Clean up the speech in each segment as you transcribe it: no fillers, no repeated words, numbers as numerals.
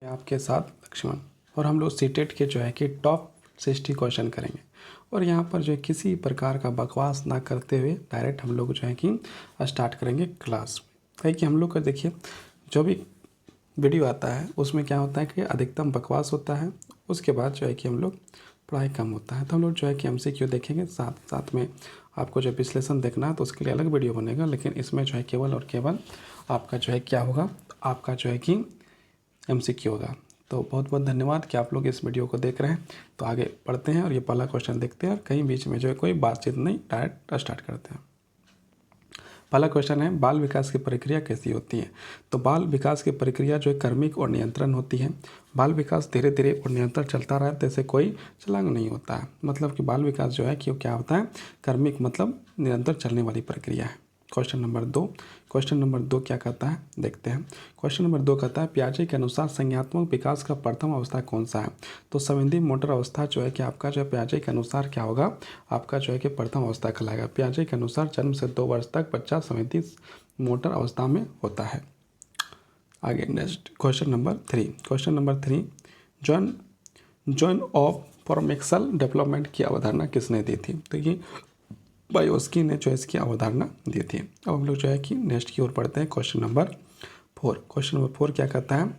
आपके साथ लक्ष्मण और हम लोग सीटेट के जो है कि टॉप 60 क्वेश्चन करेंगे। और यहाँ पर जो है किसी प्रकार का बकवास ना करते हुए डायरेक्ट हम लोग जो है कि स्टार्ट करेंगे क्लास। है कि हम लोग का देखिए जो भी वीडियो आता है उसमें क्या होता है कि अधिकतम बकवास होता है, उसके बाद जो है कि हम लोग पढ़ाई कम होता है। तो हम लोग जो है कि MCQ देखेंगे, साथ साथ में आपको जो विश्लेषण देखना है तो उसके लिए अलग वीडियो बनेगा, लेकिन इसमें जो है केवल और केवल आपका जो है क्या होगा, आपका जो है कि MCQ होगा। तो बहुत बहुत धन्यवाद कि आप लोग इस वीडियो को देख रहे हैं। तो आगे पढ़ते हैं और ये पहला क्वेश्चन देखते हैं और कहीं बीच में जो है कोई बातचीत नहीं, डायरेक्ट स्टार्ट करते हैं। पहला क्वेश्चन है, बाल विकास की प्रक्रिया कैसी होती है? तो बाल विकास की प्रक्रिया जो है क्रमिक और नियंत्रण होती है। बाल विकास धीरे धीरे और निरंतर चलता रहा, जैसे कोई छलांग नहीं होता है। मतलब कि बाल विकास जो है कि क्या होता है, क्रमिक मतलब निरंतर चलने वाली प्रक्रिया है। क्वेश्चन नंबर दो क्या कहता है, देखते हैं। क्वेश्चन नंबर 2 कहता है, पियाजे के अनुसार संज्ञानात्मक विकास का प्रथम अवस्था कौन सा है? तो संवेदी मोटर अवस्था जो है कि आपका जो है पियाजे के अनुसार क्या होगा, आपका जो है कि प्रथम अवस्था कहलाएगा। पियाजे के अनुसार जन्म से 2 वर्ष तक बच्चा संवेदी मोटर अवस्था में होता है। आगे next question number 3, zone of proximal development की अवधारणा किसने दी थी? तो ये बायोस्की ने जो इसकी अवधारणा दी थी। अब हम लोग जो है कि नेक्स्ट की ओर पढ़ते हैं। क्वेश्चन नंबर 4 क्या कहता है,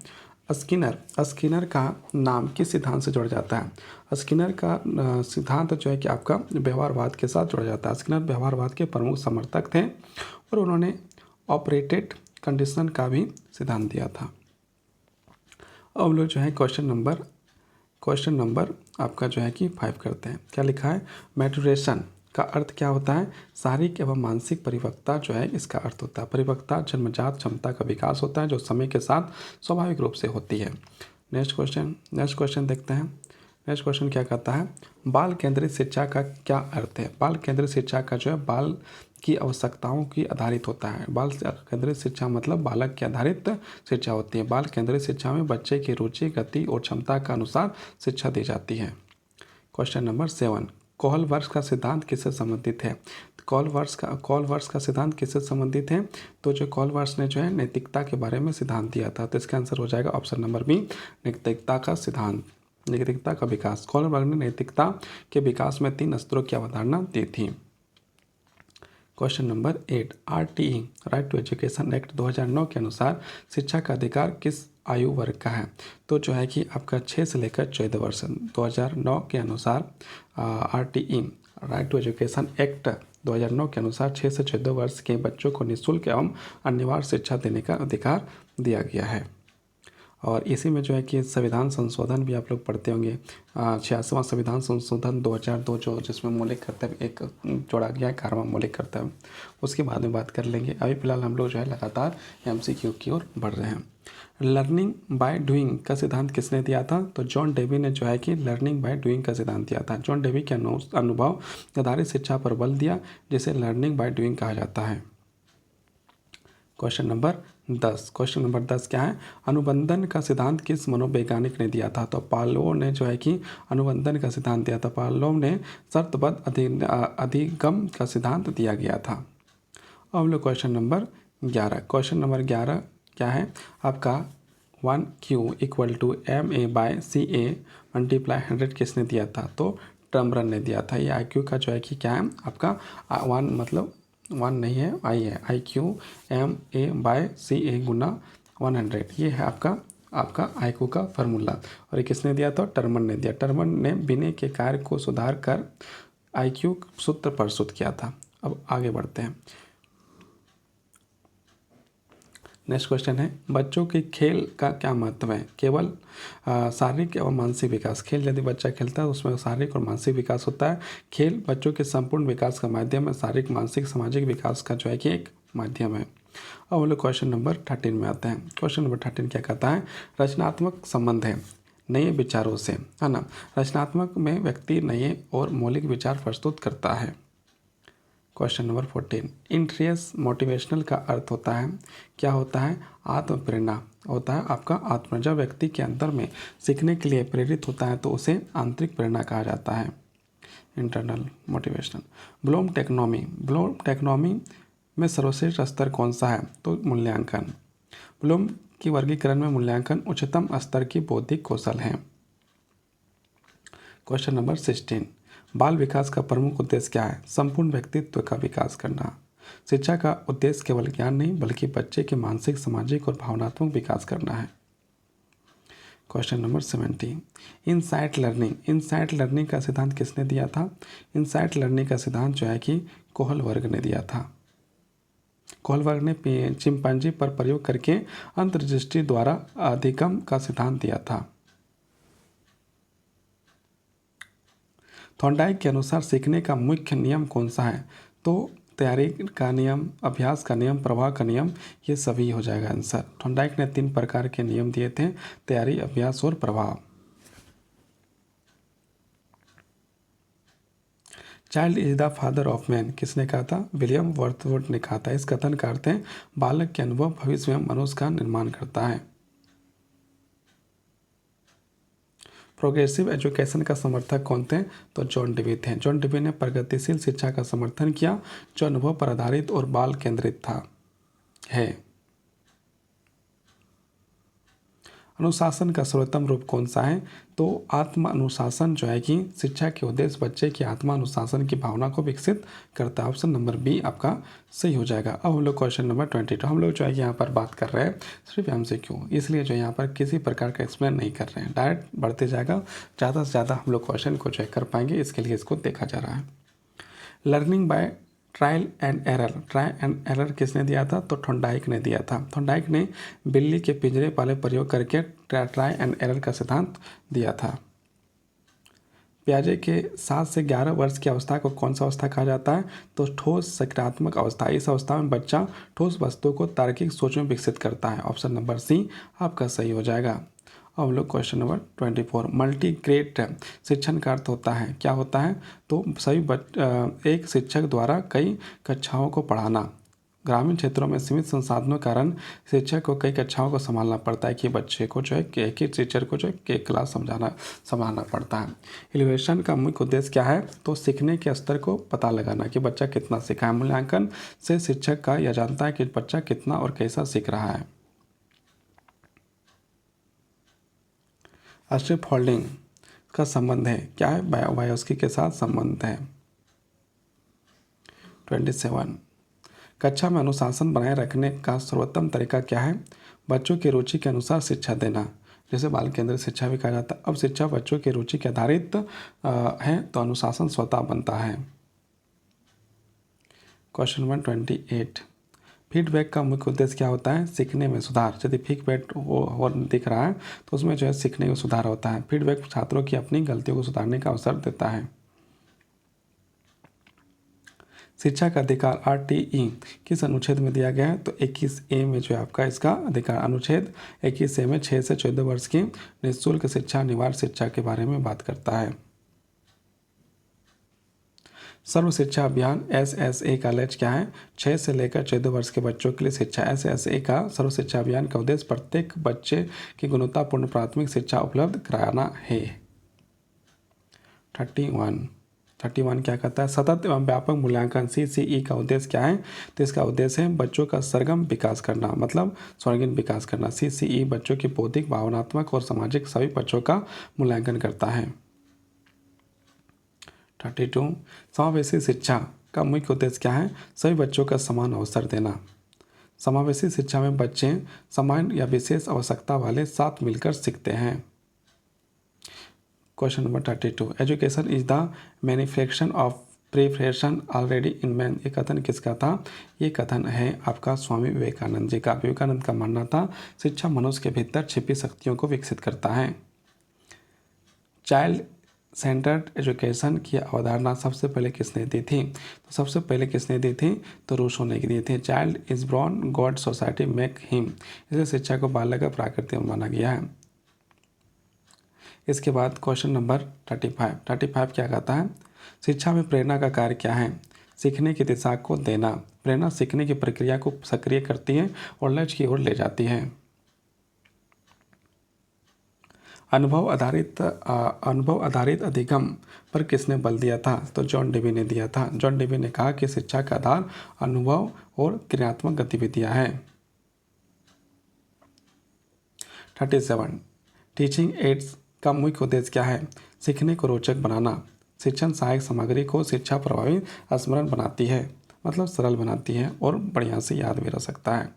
स्किनर का नाम किस सिद्धांत से जुड़ जाता है? स्किनर का सिद्धांत जो है कि आपका व्यवहारवाद के साथ जुड़ा जाता है। स्किनर व्यवहारवाद के प्रमुख समर्थक थे और उन्होंने ऑपरेटेड कंडीशन का भी सिद्धांत दिया था। अब हम लोग जो है क्वेश्चन नंबर आपका जो है कि 5 करते हैं। क्या लिखा है, मैचुरेशन का अर्थ क्या होता है? शारीरिक एवं मानसिक परिपक्वता जो है इसका अर्थ होता है। परिपक्वता जन्मजात क्षमता का विकास होता है जो समय के साथ स्वाभाविक रूप से होती है। नेक्स्ट क्वेश्चन देखते हैं। नेक्स्ट क्वेश्चन क्या कहता है, बाल केंद्रित शिक्षा का क्या अर्थ है? बाल केंद्रित शिक्षा का जो है बाल की आवश्यकताओं की आधारित होता है। बाल केंद्रित शिक्षा मतलब बालक के आधारित शिक्षा होती है। बाल केंद्रित शिक्षा में बच्चे की रुचि, गति और क्षमता के अनुसार शिक्षा दी जाती है। क्वेश्चन नंबर 7, कोहलवर्स का सिद्धांत किससे संबंधित है? कोहलवर्स का सिद्धांत किससे संबंधित है? तो जो कोहलवर्स ने जो है नैतिकता के बारे में सिद्धांत दिया था। तो इसका आंसर हो जाएगा ऑप्शन नंबर बी, नैतिकता का सिद्धांत, नैतिकता का विकास। कोहलवर्स ने नैतिकता के विकास में 3 स्तरों की अवधारणा दी थी। Question number 8, RTE right to education act 2009 के अनुसार शिक्षा का अधिकार किस आयु वर्ग का है? तो जो है कि आपका 6 से लेकर 14 वर्ष। 2009 के अनुसार RTE right to education act 2009 के अनुसार 6 से 14 वर्ष के बच्चों को निःशुल्क एवं अनिवार्य शिक्षा देने का अधिकार दिया गया है। और इसी में जो है कि संविधान संशोधन भी आप लोग पढ़ते होंगे, 86वां संविधान संशोधन 2002 जो जिसमें मौलिक कर्तव्य एक जोड़ा गया है, 11वां मौलिक कर्तव्य, उसके बाद में बात कर लेंगे। अभी फिलहाल हम लोग जो है लगातार MCQ की ओर बढ़ रहे हैं। लर्निंग बाय डूइंग का सिद्धांत किसने दिया था? तो जॉन डेवी ने जो है कि लर्निंग बाय डूइंग का सिद्धांत दिया था। जॉन डेवी के अनुभव आधारित शिक्षा पर बल दिया, जिसे लर्निंग बाय डूइंग कहा जाता है। क्वेश्चन नंबर 10 क्या है, अनुबंधन का सिद्धांत किस मनोवैज्ञानिक ने दिया था? तो पावलोव ने जो है कि अनुबंधन का सिद्धांत दिया था। पावलोव ने शर्तबद्ध अधिगम का सिद्धांत दिया गया था। अब हम लोग क्वेश्चन नंबर 11 क्या है आपका, 1Q = MA/CA × 100 किसने दिया था? तो टर्मरन ने दिया था। ये IQ का जो है कि क्या है आपका 1 मतलब 1 नहीं है, I है, IQ MA/CA × 100, ये है आपका IQ का फार्मूला। और ये किसने दिया था? टर्मन ने दिया। टर्मन ने विनय के कार्य को सुधार कर IQ सूत्र प्रस्तुत किया था। अब आगे बढ़ते हैं। नेक्स्ट क्वेश्चन है, बच्चों के खेल का क्या महत्व है? केवल शारीरिक एवं मानसिक विकास। खेल यदि बच्चा खेलता है उसमें शारीरिक और मानसिक विकास होता है। खेल बच्चों के संपूर्ण विकास का माध्यम है। शारीरिक, मानसिक, सामाजिक विकास का जो है कि एक माध्यम है। अब हम लोग क्वेश्चन नंबर 13 में आते हैं। क्वेश्चन नंबर 13 क्या कहता है, रचनात्मक संबंध है नए विचारों से, है ना। रचनात्मक में व्यक्ति नए और मौलिक विचार प्रस्तुत करता है। क्वेश्चन नंबर 14, इंटरेस्ट मोटिवेशनल का अर्थ होता है, क्या होता है? आत्म प्रेरणा होता है आपका आत्म। जब व्यक्ति के अंदर में सीखने के लिए प्रेरित होता है तो उसे आंतरिक प्रेरणा कहा जाता है, इंटरनल मोटिवेशन। ब्लूम टेक्नोमी में सर्वश्रेष्ठ स्तर कौन सा है? तो मूल्यांकन। ब्लूम की वर्गीकरण में मूल्यांकन उच्चतम स्तर की बौद्धिक कौशल है। क्वेश्चन नंबर 16, बाल विकास का प्रमुख उद्देश्य क्या है? संपूर्ण व्यक्तित्व का विकास करना। शिक्षा का उद्देश्य केवल ज्ञान नहीं बल्कि बच्चे के मानसिक, सामाजिक और भावनात्मक विकास करना है। Question number 17, insight learning. Insight learning का सिद्धांत किसने दिया था? इनसाइट लर्निंग का सिद्धांत जो है कि कोहलबर्ग ने दिया था। कोहलबर्ग ने चिंपांजी पर प्रयोग करके अंतर्दृष्टि द्वारा अधिगम का सिद्धांत दिया था। थॉर्नडाइक के अनुसार सीखने का मुख्य नियम कौन सा है? तो तैयारी का नियम, अभ्यास का नियम, प्रभाव का नियम, ये सभी हो जाएगा आंसर। थॉर्नडाइक ने 3 प्रकार के नियम दिए थे, तैयारी, अभ्यास और प्रभाव। Child is the father of man किसने कहा था? विलियम वर्थवुड ने कहा था। इस कथन का अर्थ है बालक के अनुभव भविष्य में मनुष्य का निर्माण करता है। प्रोग्रेसिव एजुकेशन का समर्थक कौन थे? तो जॉन डेवी थे। जॉन डेवी ने प्रगतिशील शिक्षा का समर्थन किया जो अनुभव पर आधारित और बाल केंद्रित था है। अनुशासन का सर्वोत्तम रूप कौन सा है? तो आत्म अनुशासन जो है कि शिक्षा के उद्देश्य बच्चे की आत्मा अनुशासन की भावना को विकसित करता है। ऑप्शन नंबर बी आपका सही हो जाएगा। अब हम लोग क्वेश्चन नंबर 22, हम लोग जो है यहाँ पर बात कर रहे हैं सिर्फ MCQ, इसलिए जो यहाँ पर किसी प्रकार का एक्सप्लेन नहीं कर रहे हैं, डायरेक्ट बढ़ते जाएगा। ज़्यादा से ज़्यादा हम लोग क्वेश्चन को जो है कर पाएंगे, इसके लिए इसको देखा जा रहा है। Learning by trial and error किसने दिया था? तो थॉर्नडाइक ने दिया था। थॉर्नडाइक ने बिल्ली के पिंजरे वाले प्रयोग करके ट्रायल एंड एरर का सिद्धांत दिया था। पियाजे के 7 से 11 वर्ष की अवस्था को कौन सा अवस्था कहा जाता है? तो ठोस सकारात्मक अवस्था। इस अवस्था में बच्चा ठोस वस्तु को तार्किक सोच में विकसित करता है। ऑप्शन नंबर सी आपका सही हो जाएगा। अब हम लोग क्वेश्चन नंबर 24, मल्टीग्रेड शिक्षण का अर्थ होता है, क्या होता है? तो सभी एक शिक्षक द्वारा कई कक्षाओं को पढ़ाना। ग्रामीण क्षेत्रों में सीमित संसाधनों के कारण शिक्षक को कई कक्षाओं को संभालना पड़ता है कि बच्चे को जो है एक ही टीचर को जो है एक क्लास संभालना पड़ता है। इवैल्यूएशन का मुख्य उद्देश्य क्या है? तो सीखने के स्तर को पता लगाना कि बच्चा कितना सीखा है। मूल्यांकन से शिक्षक का यह जानता है कि बच्चा कितना और कैसा सीख रहा है। स्ट्रिप होल्डिंग का संबंध है, क्या है? बायोस्की के साथ संबंध है। 27, कक्षा में अनुशासन बनाए रखने का सर्वोत्तम तरीका क्या है? बच्चों की रुचि के अनुसार शिक्षा देना, जिसे बाल केंद्रित शिक्षा भी कहा जाता है। अब शिक्षा बच्चों की रुचि के आधारित है तो अनुशासन स्वतः बनता है। क्वेश्चन नंबर 28, फीडबैक का मुख्य उद्देश्य क्या होता है? सीखने में सुधार। यदि फीडबैक हो दिख रहा है तो उसमें जो है सीखने में सुधार होता है। फीडबैक छात्रों की अपनी गलतियों को सुधारने का अवसर देता है। शिक्षा का अधिकार RTE किस अनुच्छेद में दिया गया है? तो 21A में जो है आपका इसका अधिकार, अनुच्छेद 21A में 6 से 14 वर्ष की निःशुल्क शिक्षा, अनिवार्य शिक्षा के बारे में बात करता है। सर्व शिक्षा अभियान SSA का लक्ष्य क्या है? 6 से लेकर 14 वर्ष के बच्चों के लिए शिक्षा। SSA का सर्व शिक्षा अभियान का उद्देश्य प्रत्येक बच्चे की गुणवत्तापूर्ण प्राथमिक शिक्षा उपलब्ध कराना है। 31 क्या कहता है? सतत एवं व्यापक मूल्यांकन CCE का उद्देश्य क्या है? तो इसका उद्देश्य है बच्चों का सरगम विकास करना, मतलब स्वर्गीय विकास करना। CCE बच्चों की बौद्धिक, भावनात्मक और सामाजिक सभी बच्चों का मूल्यांकन करता है। 32, समावेशी शिक्षा का मुख्य उद्देश्य क्या है? सभी बच्चों का समान अवसर देना। समावेशी शिक्षा में बच्चे समान या विशेष आवश्यकता वाले साथ मिलकर सीखते हैं। Question number 32, education is the manufacture of preparation already in man, ये कथन किसका था? ये कथन है आपका स्वामी विवेकानंद जी का। विवेकानंद का मानना था शिक्षा मनुष्य के भीतर छिपी शक्तियों को विकसित करता है। चाइल्ड सेंटर्ड एजुकेशन की अवधारणा सबसे पहले किसने दी थी? तो सबसे पहले किसने दी थी? तो रूसो ने दी थी। Child is born, God society make him, इसलिए शिक्षा को बालक का प्राकृतिक माना गया है। इसके बाद क्वेश्चन नंबर 35 क्या कहता है? शिक्षा में प्रेरणा का कार्य क्या है? सीखने की दिशा को देना। प्रेरणा सीखने की प्रक्रिया को सक्रिय करती है और लक्ष्य की ओर ले जाती है। अनुभव आधारित अधिगम पर किसने बल दिया था? तो जॉन डेवी ने दिया था। जॉन डेवी ने कहा कि शिक्षा का आधार अनुभव और क्रियात्मक गतिविधियां हैं। 37 टीचिंग एड्स का मुख्य उद्देश्य क्या है? सीखने को रोचक बनाना। शिक्षण सहायक सामग्री को शिक्षा प्रभावी स्मरण बनाती है, मतलब सरल बनाती है और बढ़िया से याद भी रह सकता है।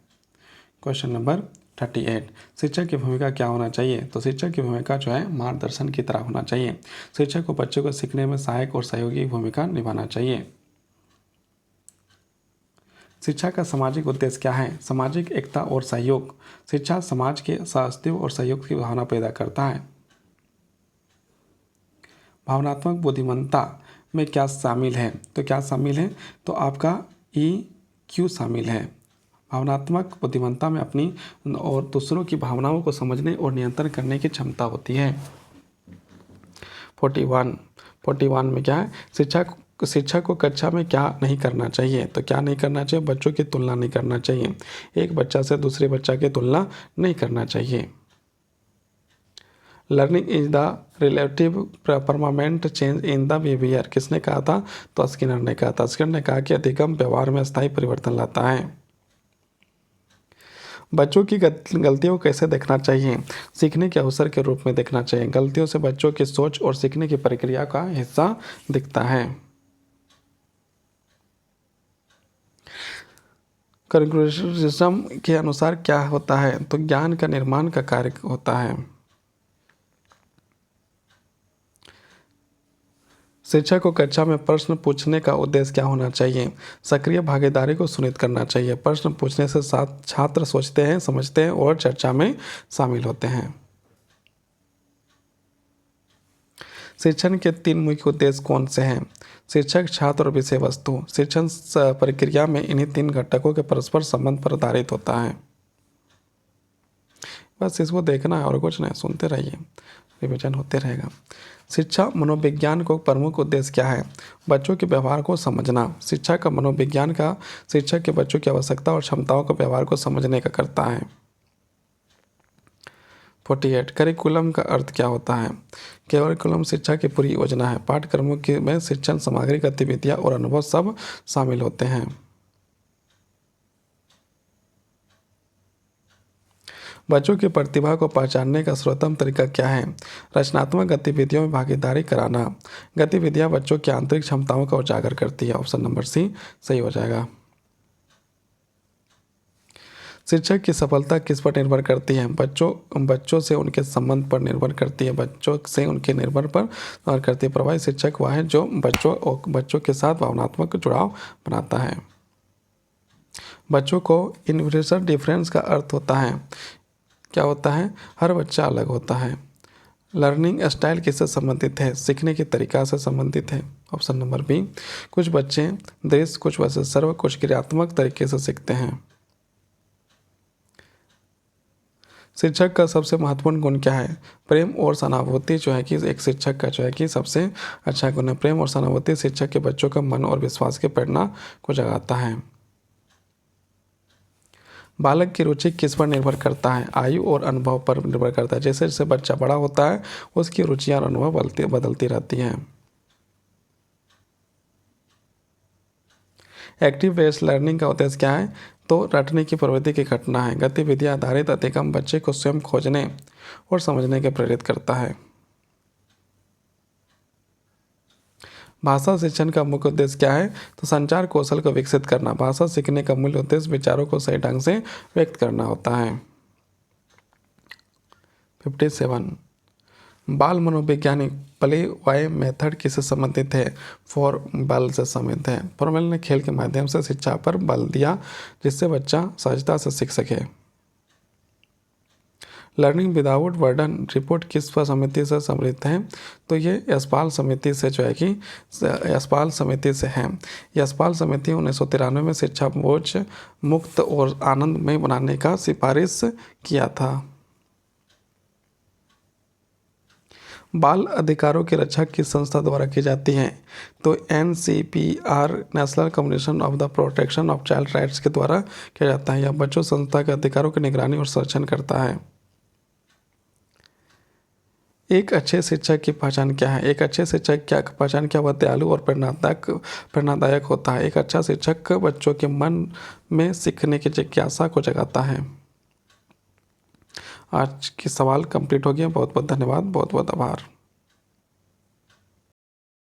क्वेश्चन नंबर 38 शिक्षक की भूमिका क्या होना चाहिए? तो शिक्षक की भूमिका जो है मार्गदर्शन की तरह होना चाहिए। शिक्षक को बच्चों को सीखने में सहायक और सहयोगी भूमिका निभाना चाहिए। शिक्षा का सामाजिक उद्देश्य क्या है? सामाजिक एकता और सहयोग। शिक्षा समाज के अस्तित्व और सहयोग की भावना पैदा करता है। भावनात्मक बुद्धिमत्ता में क्या शामिल है? तो क्या शामिल है? तो आपका EQ शामिल है। भावनात्मक बुद्धिमत्ता में अपनी और दूसरों की भावनाओं को समझने और नियंत्रण करने की क्षमता होती है। 41 में क्या है? शिक्षक को कक्षा में क्या नहीं करना चाहिए? तो क्या नहीं करना चाहिए? बच्चों की तुलना नहीं करना चाहिए। एक बच्चा से दूसरे बच्चा की तुलना नहीं करना चाहिए। Learning is the relative permanent change in the behaviour. किसने कहा था? तो स्किनर ने कहा था। स्किनर ने कहा कि अधिगम व्यवहार में स्थायी परिवर्तन लाता है। बच्चों की गलतियों को कैसे देखना चाहिए? सीखने के अवसर के रूप में देखना चाहिए। गलतियों से बच्चों की सोच और सीखने की प्रक्रिया का हिस्सा दिखता है। करिकुलरिज्म के अनुसार क्या होता है? तो ज्ञान का निर्माण का कार्य होता है। शिक्षक को कक्षा में प्रश्न पूछने का उद्देश्य क्या होना चाहिए? सक्रिय भागीदारी को सुनिश्चित करना चाहिए। प्रश्न पूछने से साथ छात्र सोचते हैं, समझते हैं और चर्चा में शामिल होते हैं। शिक्षण के 3 मुख्य उद्देश्य कौन से हैं? शिक्षक, छात्र और विषय वस्तु। शिक्षण प्रक्रिया में इन्हीं 3 घटकों के परस्पर संबंध पर आधारित होता है। बस इसको देखना है और कुछ नहीं, सुनते रहिए, रिविजन होते रहेगा। शिक्षा मनोविज्ञान को प्रमुख उद्देश्य क्या है? बच्चों के व्यवहार को समझना। शिक्षा का मनोविज्ञान का शिक्षक के बच्चों की आवश्यकता और क्षमताओं का व्यवहार को समझने का करता है। 48 करिकुलम का अर्थ क्या होता है? करिकुलम शिक्षा की पूरी योजना है। पाठ्यक्रमों में शिक्षण सामग्री, गतिविधियां और अनुभव सब शामिल होते हैं। बच्चों की प्रतिभा को पहचानने का सर्वोत्तम तरीका क्या है? रचनात्मक गतिविधियों में भागीदारी कराना। गतिविधियां बच्चों की आंतरिक क्षमताओं का उजागर करती है। ऑप्शन नंबर सी सही हो जाएगा। शिक्षक की सफलता किस पर निर्भर करती है? बच्चों से उनके संबंध पर निर्भर करती है। बच्चों से उनके निर्भर पर निर्भर करती है। प्रभावी शिक्षक वह है जो बच्चों के साथ भावनात्मक जुड़ाव बनाता है। बच्चों को इंडिविजुअल डिफरेंस का अर्थ होता है, क्या होता है? हर बच्चा अलग होता है। लर्निंग स्टाइल किससे संबंधित है? सीखने के तरीका से संबंधित है। Option number B. कुछ बच्चे दृश्य, कुछ बच्चे सर्व, कुछ क्रियात्मक तरीके से सीखते हैं। शिक्षक का सबसे महत्वपूर्ण गुण क्या है? प्रेम और सहानुभूति जो है कि एक शिक्षक का जो है कि सबसे अच्छा गुण है। प्रेम और सहानुभूति शिक्षक के बच्चों का मन और विश्वास की प्रेरणा को जगाता है। बालक की रुचि किस पर निर्भर करता है? आयु और अनुभव पर निर्भर करता है। जैसे जैसे बच्चा बड़ा होता है उसकी रुचियाँ और अनुभव बदलती रहती हैं। एक्टिव बेस्ड लर्निंग का उद्देश्य क्या है? तो रटने की प्रवृत्ति की घटना है। गतिविधि आधारित अधिगम बच्चे को स्वयं खोजने और समझने के प्रेरित करता है। भाषा शिक्षण का मुख्य उद्देश्य क्या है? तो संचार कौशल को विकसित करना। भाषा सीखने का मूल उद्देश्य विचारों को सही ढंग से व्यक्त करना होता है। 57 बाल मनोवैज्ञानिक प्ले वाई मेथड किससे संबंधित है? बल से संबंधित है। फॉर्मेल ने खेल के माध्यम से शिक्षा पर बल दिया जिससे बच्चा सहजता से सीख सके। लर्निंग विदाउट बर्डन रिपोर्ट किस पर समिति से सम्मिलित है? तो ये यशपाल समिति से जो है कि यशपाल समिति से है। यशपाल समिति 1993 में शिक्षा बोझ मुक्त और आनंदमय बनाने का सिफारिश किया था। बाल अधिकारों की रक्षा किस संस्था द्वारा की जाती है? तो NCPR national commission of the protection of child rights के द्वारा किया जाता है। यह बच्चों संस्था के अधिकारों की निगरानी और संरक्षण करता है। एक अच्छे शिक्षक की पहचान क्या है? एक अच्छे शिक्षक की पहचान क्या? वह दयालु और प्रेरणादायक होता है। एक अच्छा शिक्षक बच्चों के मन में सीखने की जिज्ञासा को जगाता है। आज के सवाल कंप्लीट हो गया। बहुत बहुत धन्यवाद, बहुत बहुत आभार।